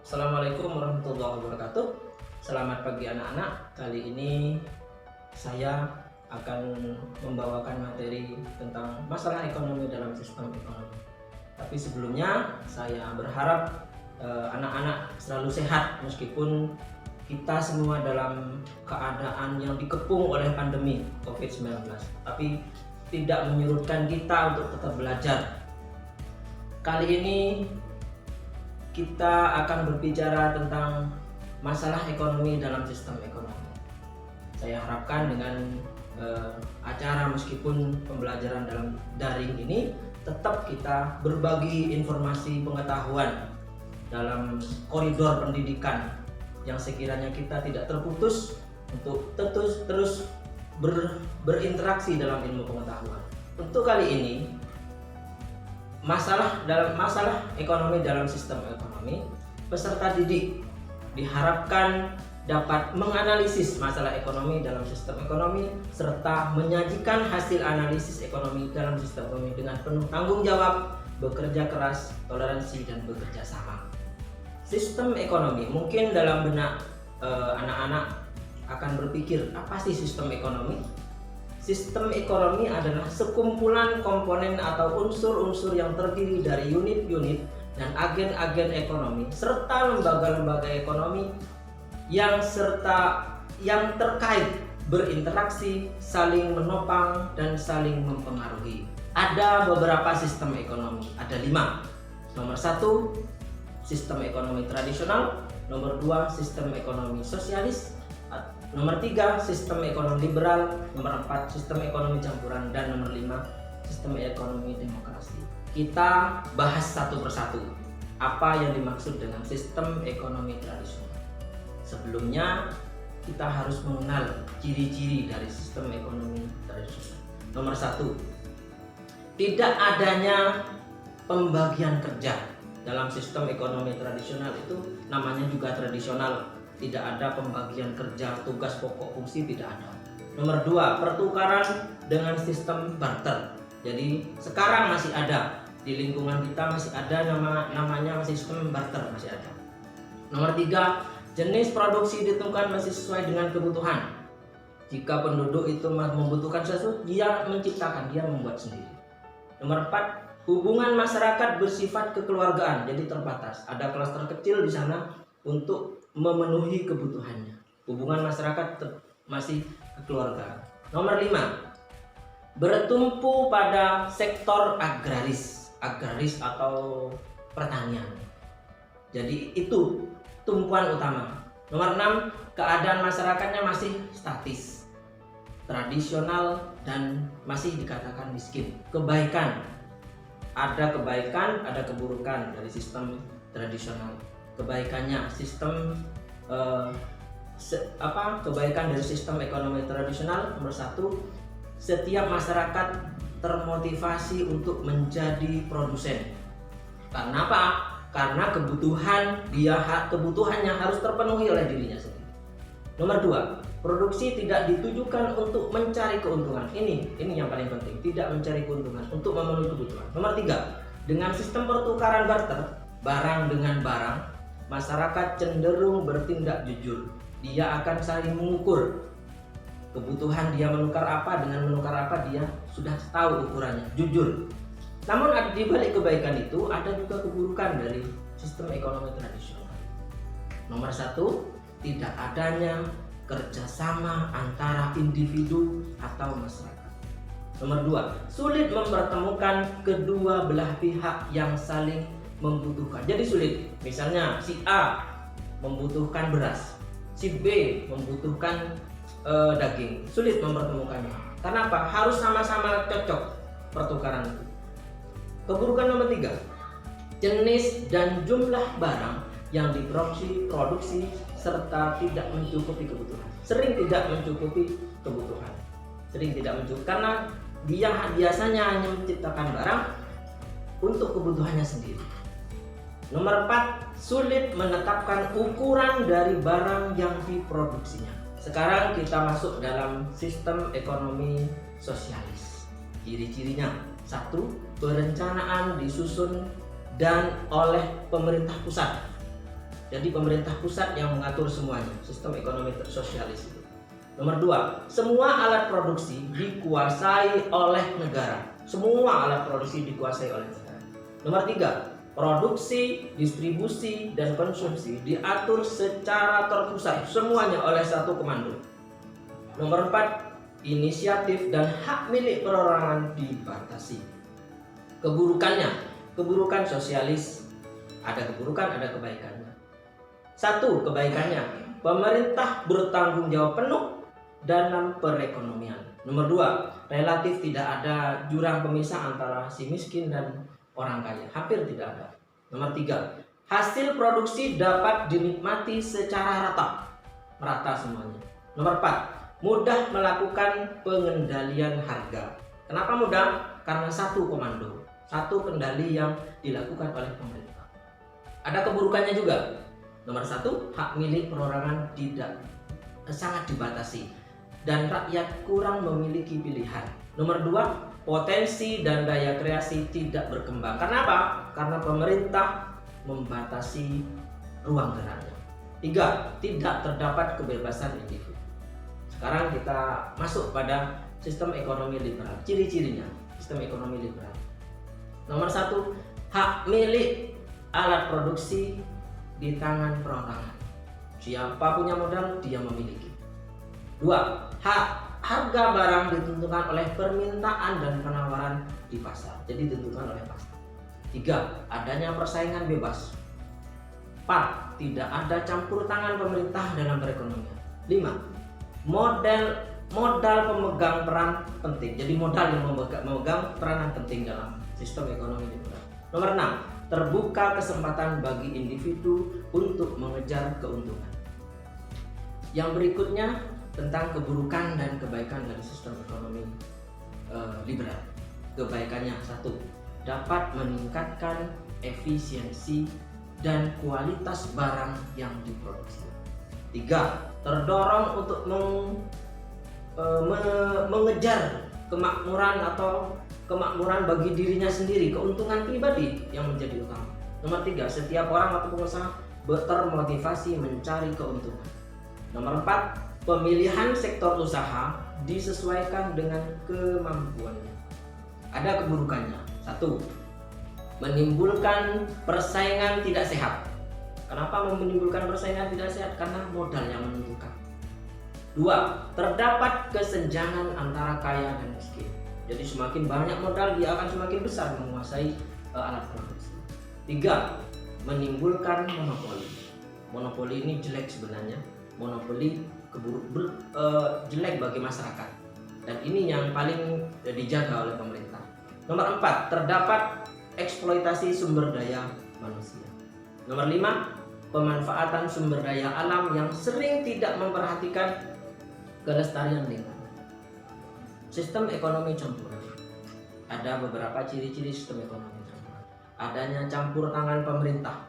Assalamualaikum warahmatullahi wabarakatuh. Selamat pagi anak-anak. Kali ini saya akan membawakan materi tentang masalah ekonomi dalam sistem ekonomi. Tapi sebelumnya saya berharap anak-anak selalu sehat meskipun kita semua dalam keadaan yang dikepung oleh pandemi COVID-19. Tapi tidak menyurutkan kita untuk tetap belajar. Kali ini kita akan berbicara tentang masalah ekonomi dalam sistem ekonomi. Saya harapkan dengan acara meskipun pembelajaran dalam daring ini tetap kita berbagi informasi pengetahuan dalam koridor pendidikan yang sekiranya kita tidak terputus untuk terus berinteraksi dalam ilmu pengetahuan. Untuk kali ini masalah ekonomi dalam sistem ekonomi, peserta didik diharapkan dapat menganalisis masalah ekonomi dalam sistem ekonomi serta menyajikan hasil analisis ekonomi dalam sistem ekonomi dengan penuh tanggung jawab, bekerja keras, toleransi, dan bekerja sama. Sistem ekonomi, mungkin dalam benak anak-anak akan berpikir, apa sih sistem ekonomi? Sistem ekonomi adalah sekumpulan komponen atau unsur-unsur yang terdiri dari unit-unit dan agen-agen ekonomi serta lembaga-lembaga ekonomi yang terkait, berinteraksi, saling menopang dan saling mempengaruhi. Ada beberapa sistem ekonomi, ada 5. Nomor 1, sistem ekonomi tradisional. Nomor 2, sistem ekonomi sosialis. Nomor 3, sistem ekonomi liberal. Nomor 4, sistem ekonomi campuran. Dan nomor 5, sistem ekonomi demokrasi. Kita bahas satu persatu apa yang dimaksud dengan sistem ekonomi tradisional. Sebelumnya kita harus mengenal ciri-ciri dari sistem ekonomi tradisional. Nomor 1, tidak adanya pembagian kerja. Dalam sistem ekonomi tradisional itu namanya juga tradisional. Tidak ada pembagian kerja, tugas pokok, fungsi, tidak ada. Nomor 2, pertukaran dengan sistem barter. Jadi sekarang masih ada di lingkungan kita, masih ada namanya sistem barter, masih ada. Nomor 3, jenis produksi ditentukan masih sesuai dengan kebutuhan. Jika penduduk itu membutuhkan sesuatu, dia menciptakan, dia membuat sendiri. Nomor 4, hubungan masyarakat bersifat kekeluargaan, jadi terbatas. Ada klaster kecil di sana untuk memenuhi kebutuhannya. Hubungan masyarakat masih kekeluargaan. Nomor 5, bertumpu pada sektor agraris atau pertanian. Jadi itu tumpuan utama. Nomor 6, keadaan masyarakatnya masih statis, tradisional, dan masih dikatakan miskin. Kebaikan, ada keburukan dari sistem tradisional. Kebaikannya kebaikan dari sistem ekonomi tradisional. Nomor 1, setiap masyarakat termotivasi untuk menjadi produsen. Karena apa? Karena kebutuhannya harus terpenuhi oleh dirinya sendiri. Nomor 2, produksi tidak ditujukan untuk mencari keuntungan. Ini yang paling penting, tidak mencari keuntungan, untuk memenuhi kebutuhan. Nomor 3, dengan sistem pertukaran barter, barang dengan barang, masyarakat cenderung bertindak jujur. Dia akan saling mengukur kebutuhan, dia menukar apa dengan menukar apa, dia sudah tahu ukurannya, jujur. Namun di balik kebaikan itu ada juga keburukan dari sistem ekonomi tradisional. Nomor 1, tidak adanya kerjasama antara individu atau masyarakat. Nomor 2, sulit mempertemukan kedua belah pihak yang saling membutuhkan. Jadi sulit, misalnya si A membutuhkan beras, si B membutuhkan daging, sulit mempertemukannya. Karena apa? Harus sama-sama cocok pertukaran itu. Keburukan nomor 3, jenis dan jumlah barang yang diproduksi serta tidak mencukupi kebutuhan. Sering tidak mencukupi kebutuhan. Karena dia biasanya hanya menciptakan barang untuk kebutuhannya sendiri. Nomor 4, sulit menetapkan ukuran dari barang yang diproduksinya. Sekarang kita masuk dalam sistem ekonomi sosialis. Ciri-cirinya: 1, perencanaan disusun dan oleh pemerintah pusat. Jadi pemerintah pusat yang mengatur semuanya, sistem ekonomi sosialis itu. Nomor 2, semua alat produksi dikuasai oleh negara. Semua alat produksi dikuasai oleh negara. Nomor 3, produksi, distribusi, dan konsumsi diatur secara terpusat semuanya oleh satu komando. Nomor 4, inisiatif dan hak milik perorangan dibatasi. Keburukan sosialis, ada keburukan, ada kebaikannya. 1, kebaikannya, pemerintah bertanggung jawab penuh dalam perekonomian. Nomor 2, relatif tidak ada jurang pemisah antara si miskin dan orang kaya, hampir tidak ada. Nomor 3, hasil produksi dapat dinikmati secara merata semuanya. Nomor 4, mudah melakukan pengendalian harga. Kenapa mudah? Karena satu komando, satu kendali yang dilakukan oleh pemerintah. Ada keburukannya juga. Nomor 1, hak milik perorangan sangat dibatasi dan rakyat kurang memiliki pilihan. Nomor 2, potensi dan daya kreasi tidak berkembang. Karena apa? Karena pemerintah membatasi ruang geraknya. 3, tidak terdapat kebebasan individu. Sekarang kita masuk pada sistem ekonomi liberal. Ciri-cirinya sistem ekonomi liberal. Nomor 1, hak milik alat produksi di tangan perorangan. Siapa punya modal, dia memiliki. 2, harga barang ditentukan oleh permintaan dan penawaran di pasar. Jadi ditentukan oleh pasar. 3, adanya persaingan bebas. 4, tidak ada campur tangan pemerintah dalam perekonomian. 5, modal pemegang peran penting. Jadi modal yang memegang peranan penting dalam sistem ekonomi liberal. Nomor 6, terbuka kesempatan bagi individu untuk mengejar keuntungan. Yang berikutnya tentang keburukan dan kebaikan dari sistem ekonomi liberal. Kebaikannya: 1, dapat meningkatkan efisiensi dan kualitas barang yang diproduksi. 3, terdorong untuk mengejar kemakmuran bagi dirinya sendiri, keuntungan pribadi yang menjadi utama. Nomor 3, setiap orang atau pengusaha termotivasi mencari keuntungan. Nomor 4, pemilihan sektor usaha disesuaikan dengan kemampuannya. Ada keburukannya. 1, menimbulkan persaingan tidak sehat. Kenapa menimbulkan persaingan tidak sehat? Karena modal yang menentukan. 2, terdapat kesenjangan antara kaya dan miskin. Jadi semakin banyak modal, dia akan semakin besar menguasai alat produksi. 3, menimbulkan monopoli. Monopoli ini jelek sebenarnya. Monopoli jelek bagi masyarakat. Dan ini yang paling dijaga oleh pemerintah. Nomor 4, terdapat eksploitasi sumber daya manusia. Nomor 5, pemanfaatan sumber daya alam yang sering tidak memperhatikan kelestarian lingkungan. Sistem ekonomi campuran. Ada beberapa ciri-ciri sistem ekonomi campuran. Adanya campur tangan pemerintah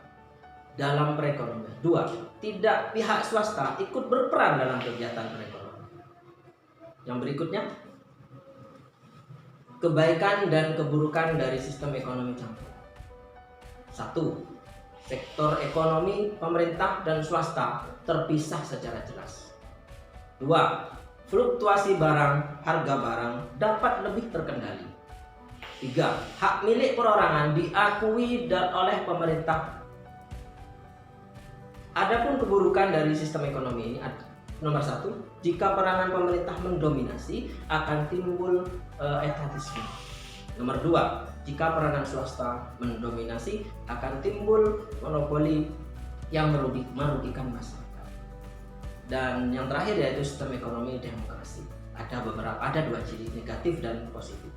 dalam perekonomian. 2, tidak pihak swasta ikut berperan dalam kegiatan perekonomian. Yang berikutnya, kebaikan dan keburukan dari sistem ekonomi campuran. 1, sektor ekonomi pemerintah dan swasta terpisah secara jelas. 2, fluktuasi harga barang dapat lebih terkendali. 3, hak milik perorangan diakui oleh pemerintah. Adapun keburukan dari sistem ekonomi ini, nomor 1, jika peranan pemerintah mendominasi akan timbul etatisme. Nomor 2, jika peranan swasta mendominasi akan timbul monopoli yang merugikan masyarakat. Dan yang terakhir yaitu sistem ekonomi demokrasi. Ada 2 ciri, negatif dan positif.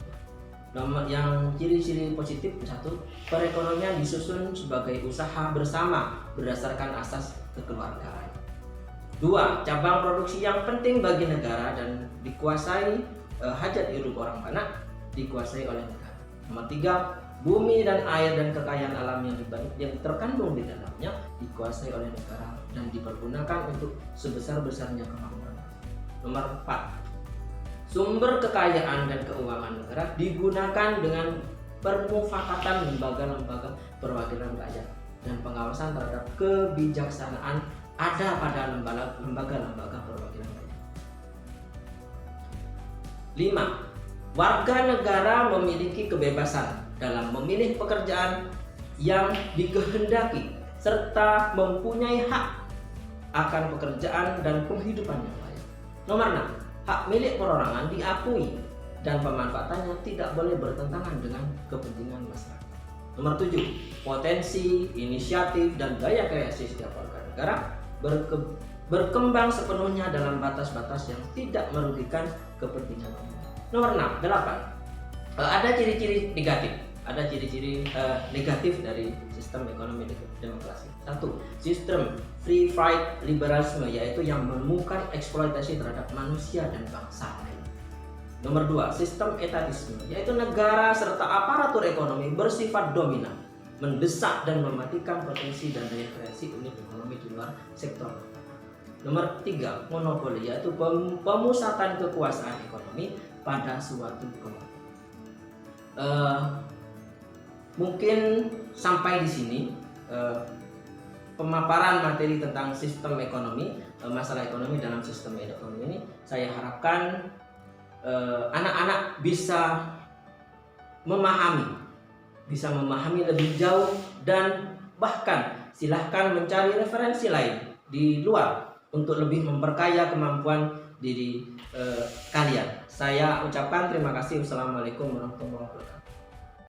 Yang ciri-ciri positif: 1, perekonomian disusun sebagai usaha bersama berdasarkan asas kekeluargaan. 2, cabang produksi yang penting bagi negara dan dikuasai hajat hidup orang banyak dikuasai oleh negara. Nomor 3, bumi dan air dan kekayaan alam yang terkandung di dalamnya dikuasai oleh negara dan dipergunakan untuk sebesar-besarnya kemakmuran. Nomor 4, sumber kekayaan dan keuangan negara digunakan dengan permufakatan lembaga-lembaga perwakilan rakyat. dan pengawasan terhadap kebijaksanaan ada pada lembaga-lembaga perwakilan rakyat. 5. Warga negara memiliki kebebasan dalam memilih pekerjaan yang dikehendaki serta mempunyai hak akan pekerjaan dan penghidupan yang layak. Nomor 6. Hak milik perorangan diakui dan pemanfaatannya tidak boleh bertentangan dengan kepentingan masyarakat. Nomor 7. Potensi, inisiatif, dan gaya kreasi setiap warga negara berkembang sepenuhnya dalam batas-batas yang tidak merugikan kepentingan umum. Nomor 8. Ada ciri-ciri negatif. Ada ciri-ciri negatif dari sistem ekonomi demokrasi. 1. Sistem free trade liberalisme, yaitu yang menemukan eksploitasi terhadap manusia dan bangsa lain. Nomor 2. Sistem etatisme, yaitu negara serta aparatur ekonomi bersifat dominan, mendesak dan mematikan potensi dan daya kreasi unit ekonomi di luar sektor. Nomor 3. Monopoli, yaitu pemusatan kekuasaan ekonomi pada suatu kelompok. Mungkin sampai di sini pemaparan materi tentang sistem ekonomi, masalah ekonomi dalam sistem ekonomi ini. Saya harapkan anak-anak bisa memahami lebih jauh, dan bahkan silahkan mencari referensi lain di luar untuk lebih memperkaya kemampuan diri kalian. Saya ucapkan terima kasih. Wassalamualaikum warahmatullahi wabarakatuh.